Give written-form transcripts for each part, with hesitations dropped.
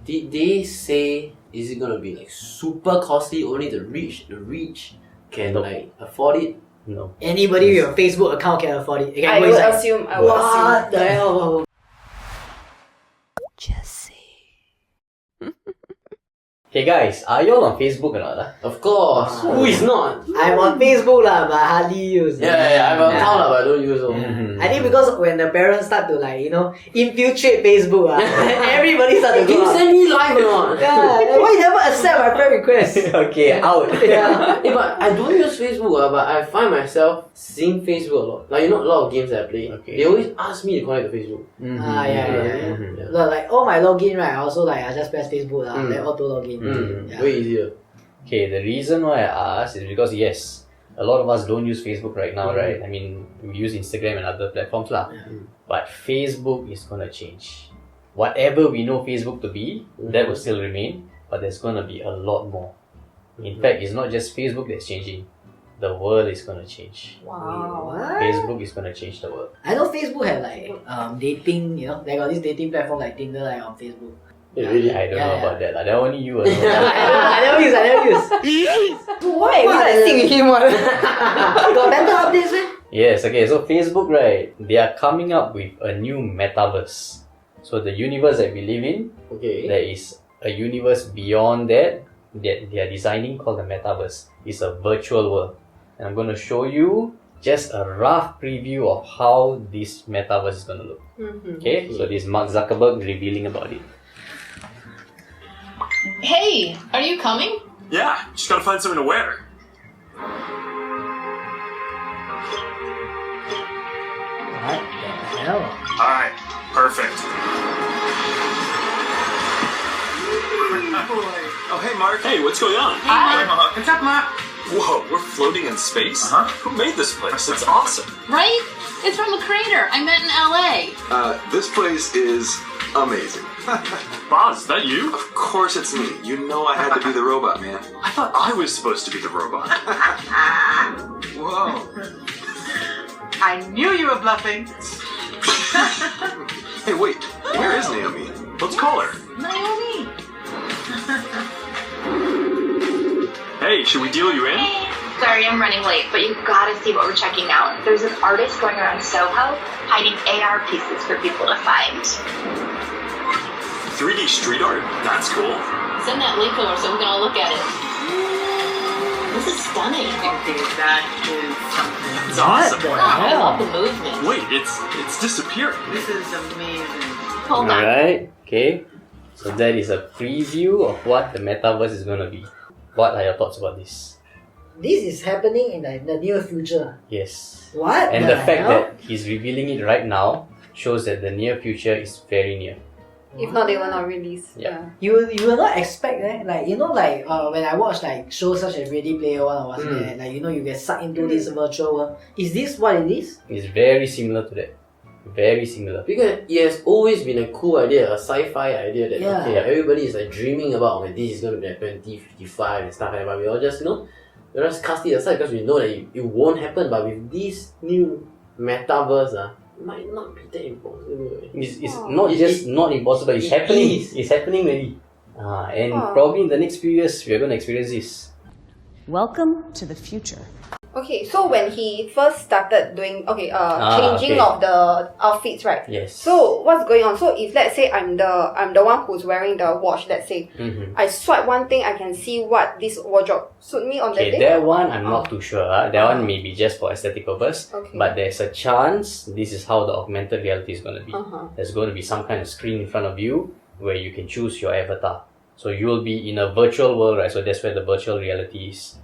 Did they say is it gonna be like super costly? Only the rich can like afford it? No. Anybody with a Facebook account can afford it. I would assume. What the hell? Hey guys, are you all on Facebook or not? Of course. Who is not? I'm on Facebook lah, but I hardly use. Yeah, I have an account lah, but I don't use it. I think because when the parents start to infiltrate Facebook, everybody start to Can you send me live or not? Yeah, why you never accept my friend request? Okay, out. Yeah. But I don't use Facebook, but I find myself seeing Facebook a lot. Like, a lot of games that I play, they always ask me to connect to Facebook. Yeah. Like all my login, right? I also I just press Facebook then auto login. Way easier. Okay, the reason why I asked is because yes, a lot of us don't use Facebook right now, right? I mean, we use Instagram and other platforms lah. But Facebook is gonna change. Whatever we know Facebook to be, that will still remain, but there's gonna be a lot more. In fact, it's not just Facebook that's changing. The world is gonna change. Wow. What? Facebook is gonna change the world. I know Facebook have dating, they got this dating platform like Tinder on Facebook. Really? I don't know about that. That only you will know. I never use. Why? We like sing with him one. Got better updates, man? Yes, okay, so Facebook, right, they are coming up with a new metaverse. So the universe that we live in, there is a universe beyond that they are designing called the Metaverse. It's a virtual world. And I'm going to show you just a rough preview of how this Metaverse is going to look. Okay, so this is Mark Zuckerberg revealing about it. Hey, are you coming? Yeah, just gotta find something to wear. What the hell? Alright, perfect. Oh, hey, Mark. Hey, what's going on? Hi. What's up, Mark? Whoa, we're floating in space? Who made this place? It's awesome. Right? It's from the creator I met in LA. This place is amazing. Boz, is that you? Of course it's me. You know I had to be the robot, man. I thought I was supposed to be the robot. Whoa. I knew you were bluffing. Hey, wait. Where is Naomi? Let's call her. Naomi. Hey, should we deal you in? Hey, sorry I'm running late, but you gotta see what we're checking out. There's an artist going around Soho hiding AR pieces for people to find. 3D street art? That's cool. Send that link over so we can all look at it. This is stunning. Indeed, that is something. It's awesome. I love the movement. Wait, it's disappearing. This is amazing. Hold on. Alright, okay. So that is a preview of what the Metaverse is going to be. What are your thoughts about this? This is happening in the near future. Yes. What? And the fact that he's revealing it right now shows that the near future is very near. If not, they will not release. Yeah. You will not expect when I watch shows such as Ready Player One or what's that, you get sucked into this virtual world. Is this what it is? It's very similar to that. Very similar. Because it has always been a cool idea, a sci-fi idea that everybody is dreaming about when this is going to be 2055 and stuff like that. But we all just we just cast it aside because we know that it won't happen. But with this new metaverse, it might not be that impossible. It's not just not impossible. It's happening. It's happening already. And probably in the next few years, we are going to experience this. Welcome to the future. Okay, so when he first started doing changing of the outfits, right? Yes. So what's going on? So if let's say I'm the one who's wearing the watch, let's say I swipe one thing, I can see what this wardrobe suit me on that day. That one I'm not too sure. That one may be just for aesthetic purpose. Okay. But there's a chance this is how the augmented reality is going to be. There's going to be some kind of screen in front of you where you can choose your avatar. So you will be in a virtual world, right? So that's where the virtual reality is.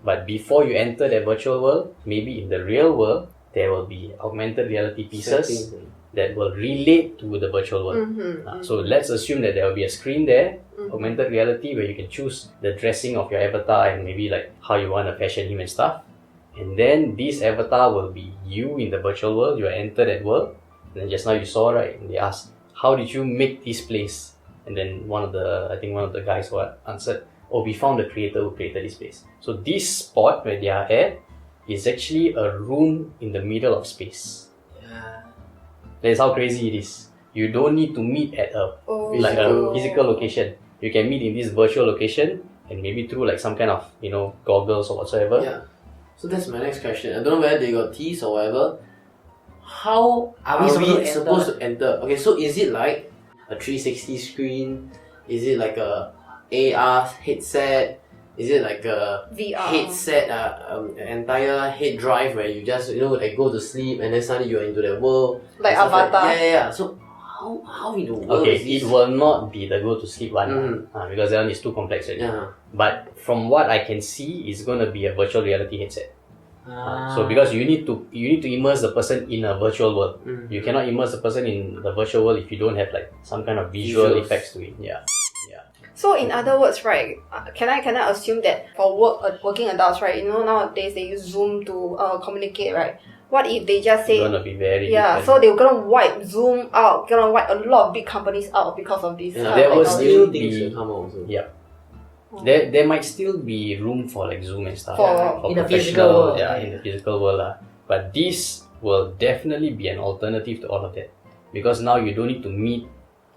But before you enter that virtual world, maybe in the real world, there will be augmented reality pieces that will relate to the virtual world. So let's assume that there will be a screen there, augmented reality, where you can choose the dressing of your avatar and maybe how you want to fashion him and stuff. And then this avatar will be you in the virtual world. You enter that world. And then just now you saw, right? And they asked, how did you make this place? And then one of the guys answered, we found the creator who created this place. So this spot where they are at is actually a room in the middle of space. That's how crazy it is. you don't need to meet at a physical location. You can meet in this virtual location, and maybe through like some kind of goggles or whatsoever. Yeah. So that's my next question. I don't know whether they got teased or whatever. How are we supposed to enter? Okay, so is it like a 360 screen? Is it like a AR headset? Is it like a VR headset, entire head drive where you just like go to sleep and then suddenly you're into the world? Like Avatar. Yeah. So how in the world is this? It will not be the go to sleep one because that one is too complex already. Yeah. But from what I can see, it's gonna be a virtual reality headset. So because you need to immerse the person in a virtual world. You cannot immerse the person in the virtual world if you don't have like some kind of visual effects to it. Yeah. So in other words, right, can I assume that for working adults, right, nowadays they use Zoom to communicate, right? What if they just say... It's gonna be very different. So they're gonna wipe Zoom out, gonna wipe a lot of big companies out because of this. There will still be... things will come out also. Yeah. There might still be room for like Zoom and stuff. For in the physical world. Yeah, in the physical world. But this will definitely be an alternative to all of that. Because now you don't need to meet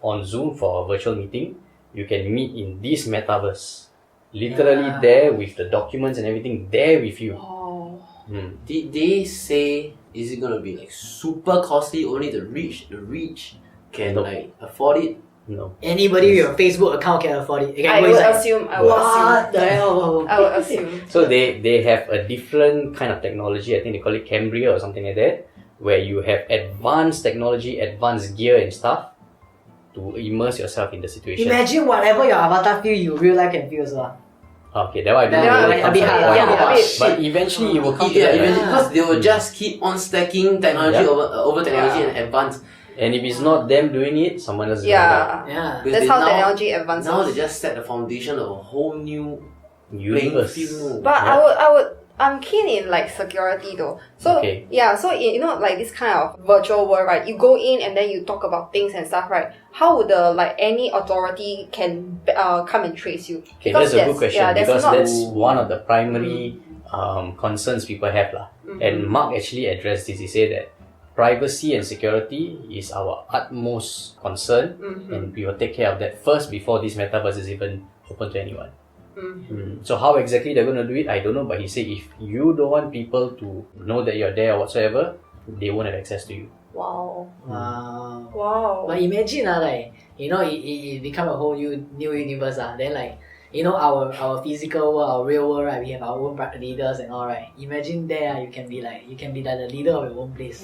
on Zoom for a virtual meeting. You can meet in this metaverse. Literally there with the documents and everything there with you. Did they say, is it gonna be like super costly, only the rich can like afford it? No. Anybody with a Facebook account can afford it. I would assume. What the hell? I would assume. So they have a different kind of technology. I think they call it Cambria or something like that, where you have advanced technology, advanced gear and stuff to immerse yourself in the situation. Imagine whatever your avatar feel, you real life can feel as well. Okay, that one I don't know. A bit hard. But eventually it will come to that. Eventually, because they will just keep on stacking technology over technology and advance. And if it's not them doing it, someone else is doing it. Yeah. That's how technology advances. Now they just set the foundation of a whole new universe. But I'm keen in like security though. So so like this kind of virtual world, right? You go in and then you talk about things and stuff, right? How would any authority can come and trace you? Okay, that's a good question because that's one of the primary concerns people have lah. And Mark actually addressed this. He said that privacy and security is our utmost concern, and we will take care of that first before this metaverse is even open to anyone. So how exactly they're going to do it, I don't know, but he said if you don't want people to know that you're there or whatsoever, they won't have access to you. Wow. But imagine it become a whole new universe then our physical world, our real world, right? We have our own leaders and all, right? Imagine there you can be like the leader of your own place.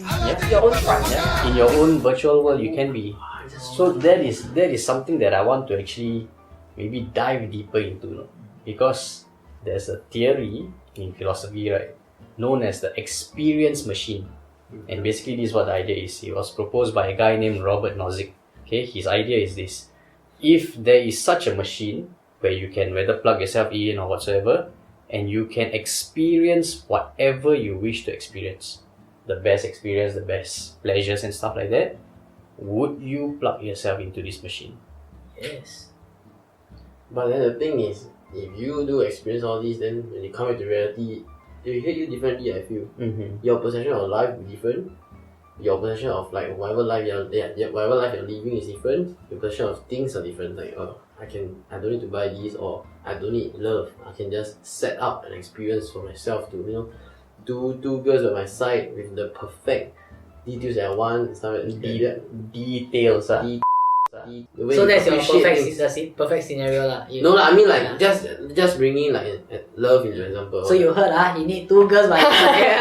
Your own tribe. Yeah. In your own virtual world, you can be. So that is something that I want to actually maybe dive deeper into, because there's a theory in philosophy, right, known as the experience machine. And basically this is what the idea is. It was proposed by a guy named Robert Nozick. Okay, his idea is this: if there is such a machine where you can whether plug yourself in or whatsoever, and you can experience whatever you wish to experience, the best experience, the best pleasures and stuff like that, would you plug yourself into this machine? Yes. But then the thing is, if you do experience all these, then when you come into reality, it will hit you differently, I feel. Your perception of life will be different. Your perception of like whatever life you're living is different. Your perception of things are different. Like, I don't need to buy these, or I don't need love. I can just set up an experience for myself to, two girls by my side with the perfect details that I want and stuff like that. Details. So that's your perfect scenario lah. No lah, I mean like just bringing like love into example. So you heard you need two girls by your side.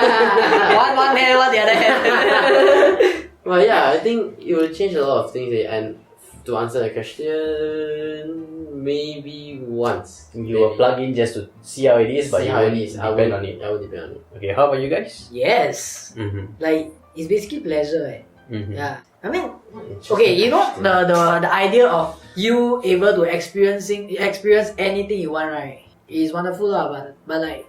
one hand, one the other hand. Well, yeah, I think it will change a lot of things. And to answer the question, maybe once you will plug in just to see how it is, but I will depend on it. Okay, how about you guys? Yes. Like it's basically pleasure. Yeah. I mean, okay, the idea of you able to experience anything you want, right, is wonderful lah. But like,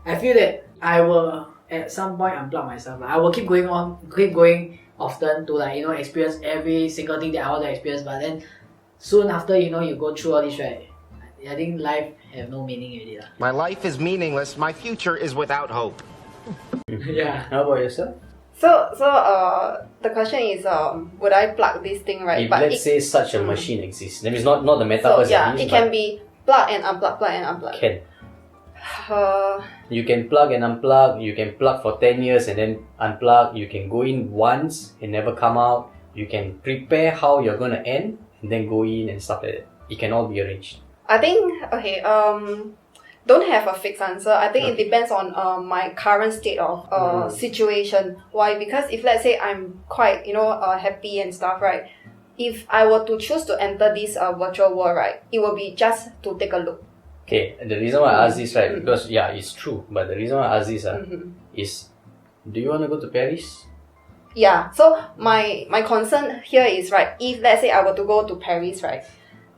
I feel that I will at some point unplug myself. I will keep going often to experience every single thing that I want to experience. But then soon after you go through all this, right, I think life have no meaning already lah. My life is meaningless. My future is without hope. Yeah. How about yourself? The question is, would I plug this thing, right? If let's say such a machine exists, that means not the metaverse. So yeah, it can be plug and unplug, plug and unplug. Can. You can plug and unplug. You can plug for 10 years and then unplug. You can go in once and never come out. You can prepare how you're gonna end and then go in and stuff like that. It can all be arranged. I think don't have a fixed answer. I think it depends on my current state of situation. Why? Because if let's say I'm quite happy and stuff, right? If I were to choose to enter this virtual world, right, it will be just to take a look. Okay, the reason why I ask this, right, because yeah, it's true. But the reason why I ask this is, do you want to go to Paris? Yeah. So my concern here is, right, if let's say I were to go to Paris, right,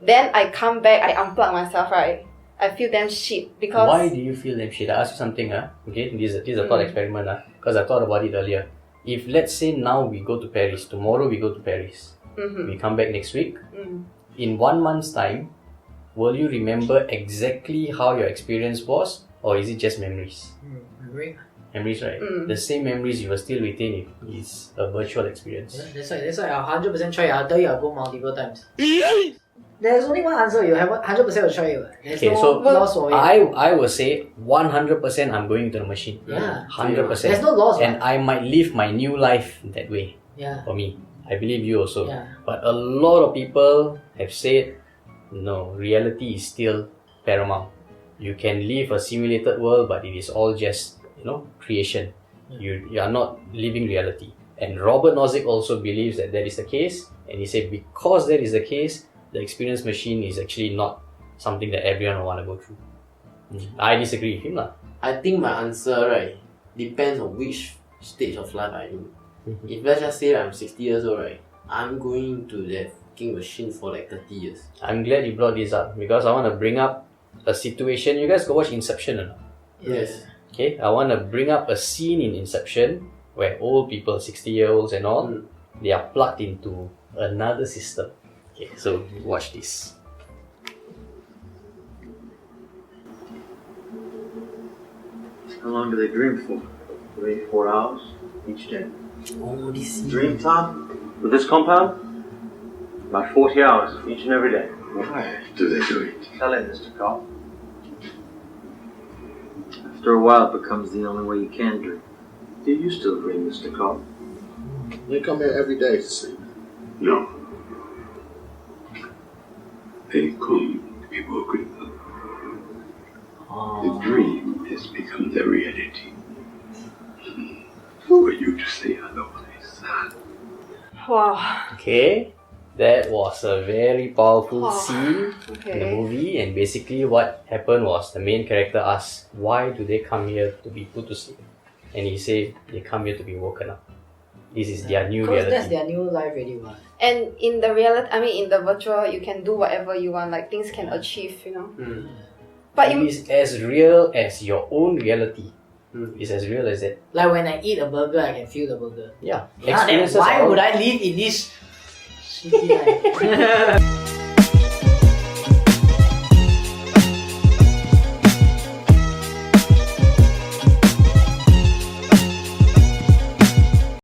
then I come back, I unplug myself, right, I feel damn shit because... Why do you feel damn shit? I ask you something, okay, this is a thought experiment, because I thought about it earlier. If let's say now we go to Paris, tomorrow we go to Paris, we come back next week, in 1 month's time, will you remember exactly how your experience was, or is it just memories? Memories, right? The same memories you will still retain if it's a virtual experience. Yeah, that's why I'll 100% try it. I'll tell you I'll go multiple times. There's only one answer. You have 100% will try it. There's no loss for it. I will say 100% I'm going to the machine. Yeah. 100%. There's no loss. And I might live my new life that way. Yeah. For me. I believe you also. Yeah. But a lot of people have said, no, reality is still paramount. You can live a simulated world, but it is all just, creation. You are not living reality. And Robert Nozick also believes that is the case. And he said because that is the case, the experience machine is actually not something that everyone will want to go through. I disagree with him. I think my answer, right, depends on which stage of life I'm in. If let's just say I'm 60 years old, right, I'm going to that fucking machine for like 30 years. I'm glad you brought this up because I want to bring up a situation. You guys go watch Inception or not? Yes. Okay, I want to bring up a scene in Inception where old people, 60-year-olds and all, they are plugged into another system. Okay, so watch this. How long do they dream for? 3, 4 hours each day. Oh, this dream time with this compound? About 40 hours each and every day. Why do they do it? Tell it, Mr. Kaale. After a while, it becomes the only way you can dream. Do you still dream, Mr. Kaale? They come here every day to sleep. No. They come to be woken up. The dream has become the reality. Who are you to say otherwise? Wow. Okay, that was a very powerful scene in the movie, and basically what happened was the main character asked, why do they come here to be put to sleep? And he said, they come here to be woken up. This is their new reality. That's their new life already. And in the reality, in the virtual, you can do whatever you want. Like things can achieve, But it is as real as your own reality. It's as real as that. Like when I eat a burger, I can feel the burger. Yeah. Then why would I live in this shitty life?